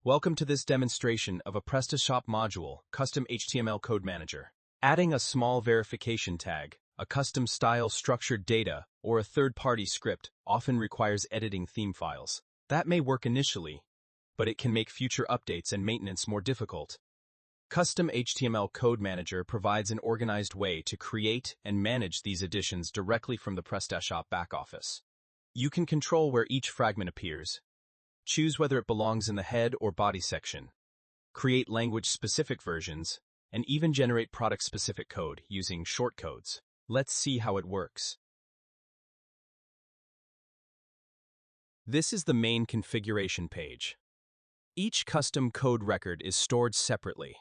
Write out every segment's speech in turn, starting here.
Welcome to this demonstration of a PrestaShop module, Custom HTML Code Manager. Adding a small verification tag, a custom style structured data, or a third-party script often requires editing theme files. That may work initially, but it can make future updates and maintenance more difficult. Custom HTML Code Manager provides an organized way to create and manage these additions directly from the PrestaShop backoffice. You can control where each fragment appears, choose whether it belongs in the head or body section, create language-specific versions, and even generate product-specific code using shortcodes. Let's see how it works. This is the main configuration page. Each custom code record is stored separately,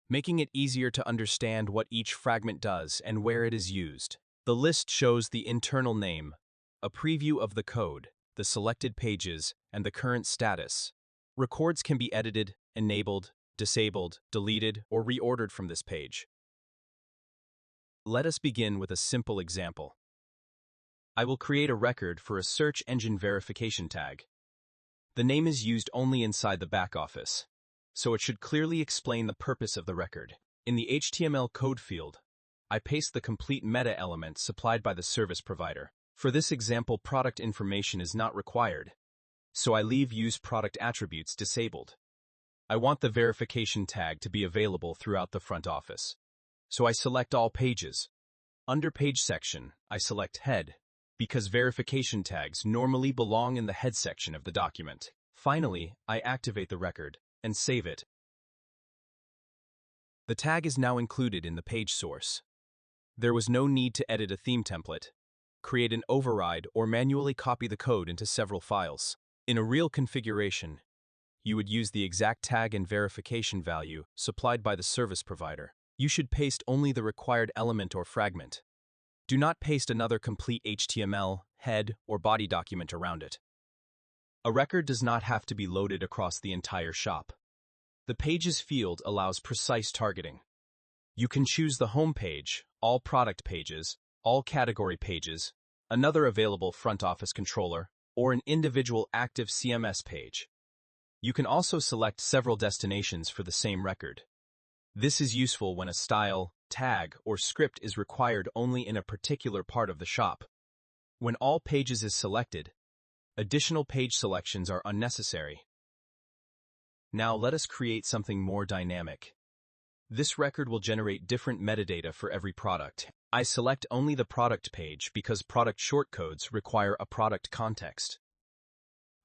making it easier to understand what each fragment does and where it is used. The list shows the internal name, a preview of the code, the selected pages, and the current status. Records can be edited, enabled, disabled, deleted, or reordered from this page. Let us begin with a simple example. I will create a record for a search engine verification tag. The name is used only inside the backoffice, so it should clearly explain the purpose of the record. In the HTML code field, I paste the complete meta element supplied by the service provider. For this example, product information is not required, so I leave Use Product Attributes disabled. I want the verification tag to be available throughout the front office, so I select All Pages. Under Page section, I select Head, because verification tags normally belong in the head section of the document. Finally, I activate the record and save it. The tag is now included in the page source. There was no need to edit a theme template, create an override, or manually copy the code into several files. In a real configuration, you would use the exact tag and verification value supplied by the service provider. You should paste only the required element or fragment. Do not paste another complete HTML, head, or body document around it. A record does not have to be loaded across the entire shop. The Pages field allows precise targeting. You can choose the home page, all product pages, all category pages, another available front office controller, or an individual active CMS page. You can also select several destinations for the same record. This is useful when a style, tag, or script is required only in a particular part of the shop. When all pages is selected, additional page selections are unnecessary. Now let us create something more dynamic. This record will generate different metadata for every product. I select only the product page because product shortcodes require a product context.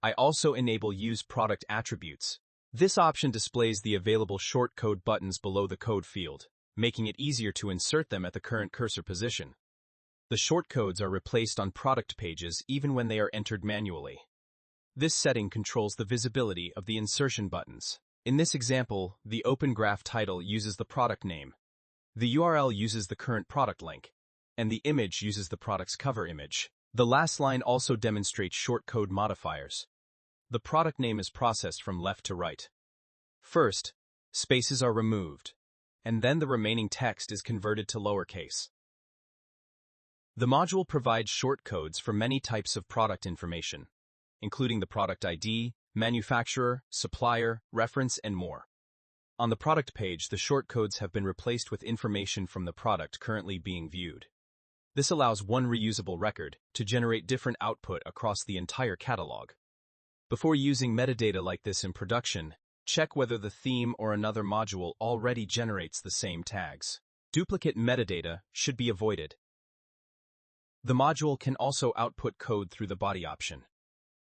I also enable Use Product Attributes. This option displays the available shortcode buttons below the code field, making it easier to insert them at the current cursor position. The shortcodes are replaced on product pages even when they are entered manually. This setting controls the visibility of the insertion buttons. In this example, the Open Graph title uses the product name, the URL uses the current product link, and the image uses the product's cover image. The last line also demonstrates shortcode modifiers. The product name is processed from left to right. First, spaces are removed, and then the remaining text is converted to lowercase. The module provides shortcodes for many types of product information, including the product ID, manufacturer, supplier, reference, and more. On the product page, the shortcodes have been replaced with information from the product currently being viewed. This allows one reusable record to generate different output across the entire catalog. Before using metadata like this in production, check whether the theme or another module already generates the same tags. Duplicate metadata should be avoided. The module can also output code through the body option.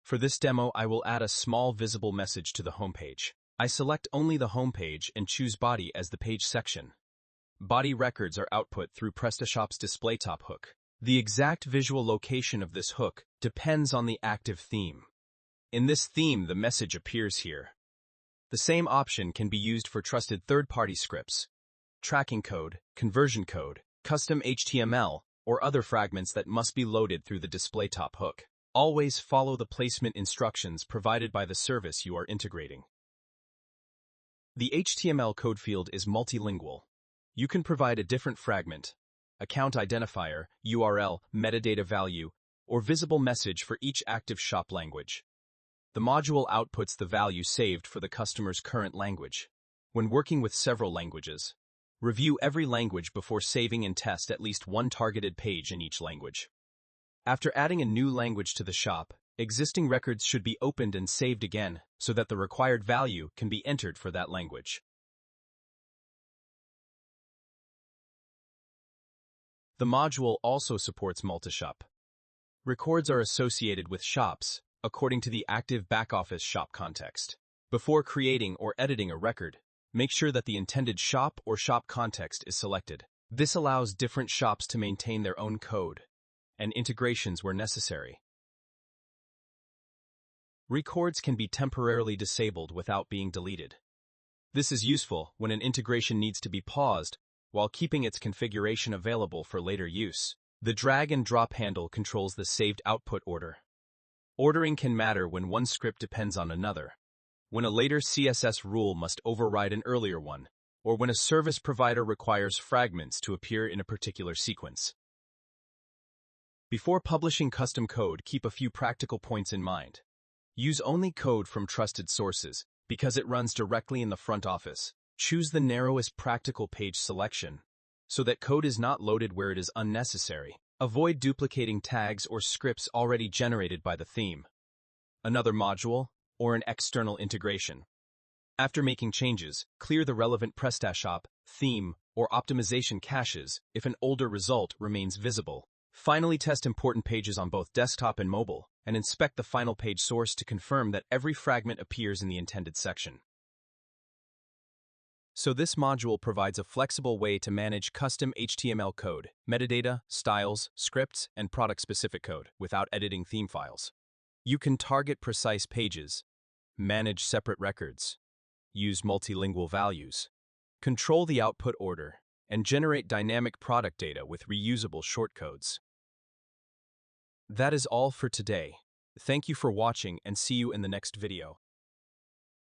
For this demo, I will add a small visible message to the homepage. I select only the homepage and choose Body as the page section. Body records are output through PrestaShop's DisplayTop hook. The exact visual location of this hook depends on the active theme. In this theme, the message appears here. The same option can be used for trusted third-party scripts, tracking code, conversion code, custom HTML, or other fragments that must be loaded through the DisplayTop hook. Always follow the placement instructions provided by the service you are integrating. The HTML code field is multilingual. You can provide a different fragment, account identifier, URL, metadata value, or visible message for each active shop language. The module outputs the value saved for the customer's current language. When working with several languages, review every language before saving and test at least one targeted page in each language. After adding a new language to the shop, existing records should be opened and saved again so that the required value can be entered for that language. The module also supports multistore. Records are associated with shops according to the active back-office shop context. Before creating or editing a record, make sure that the intended shop or shop context is selected. This allows different shops to maintain their own code and integrations where necessary. Records can be temporarily disabled without being deleted. This is useful when an integration needs to be paused while keeping its configuration available for later use. The drag and drop handle controls the saved output order. Ordering can matter when one script depends on another, when a later CSS rule must override an earlier one, or when a service provider requires fragments to appear in a particular sequence. Before publishing custom code, keep a few practical points in mind. Use only code from trusted sources because it runs directly in the front office. Choose the narrowest practical page selection so that code is not loaded where it is unnecessary. Avoid duplicating tags or scripts already generated by the theme, another module, or an external integration. After making changes, clear the relevant PrestaShop, theme, or optimization caches if an older result remains visible. Finally, test important pages on both desktop and mobile, and inspect the final page source to confirm that every fragment appears in the intended section. So this module provides a flexible way to manage custom HTML code, metadata, styles, scripts, and product-specific code without editing theme files. You can target precise pages, manage separate records, use multilingual values, control the output order, and generate dynamic product data with reusable shortcodes. That is all for today. Thank you for watching and see you in the next video.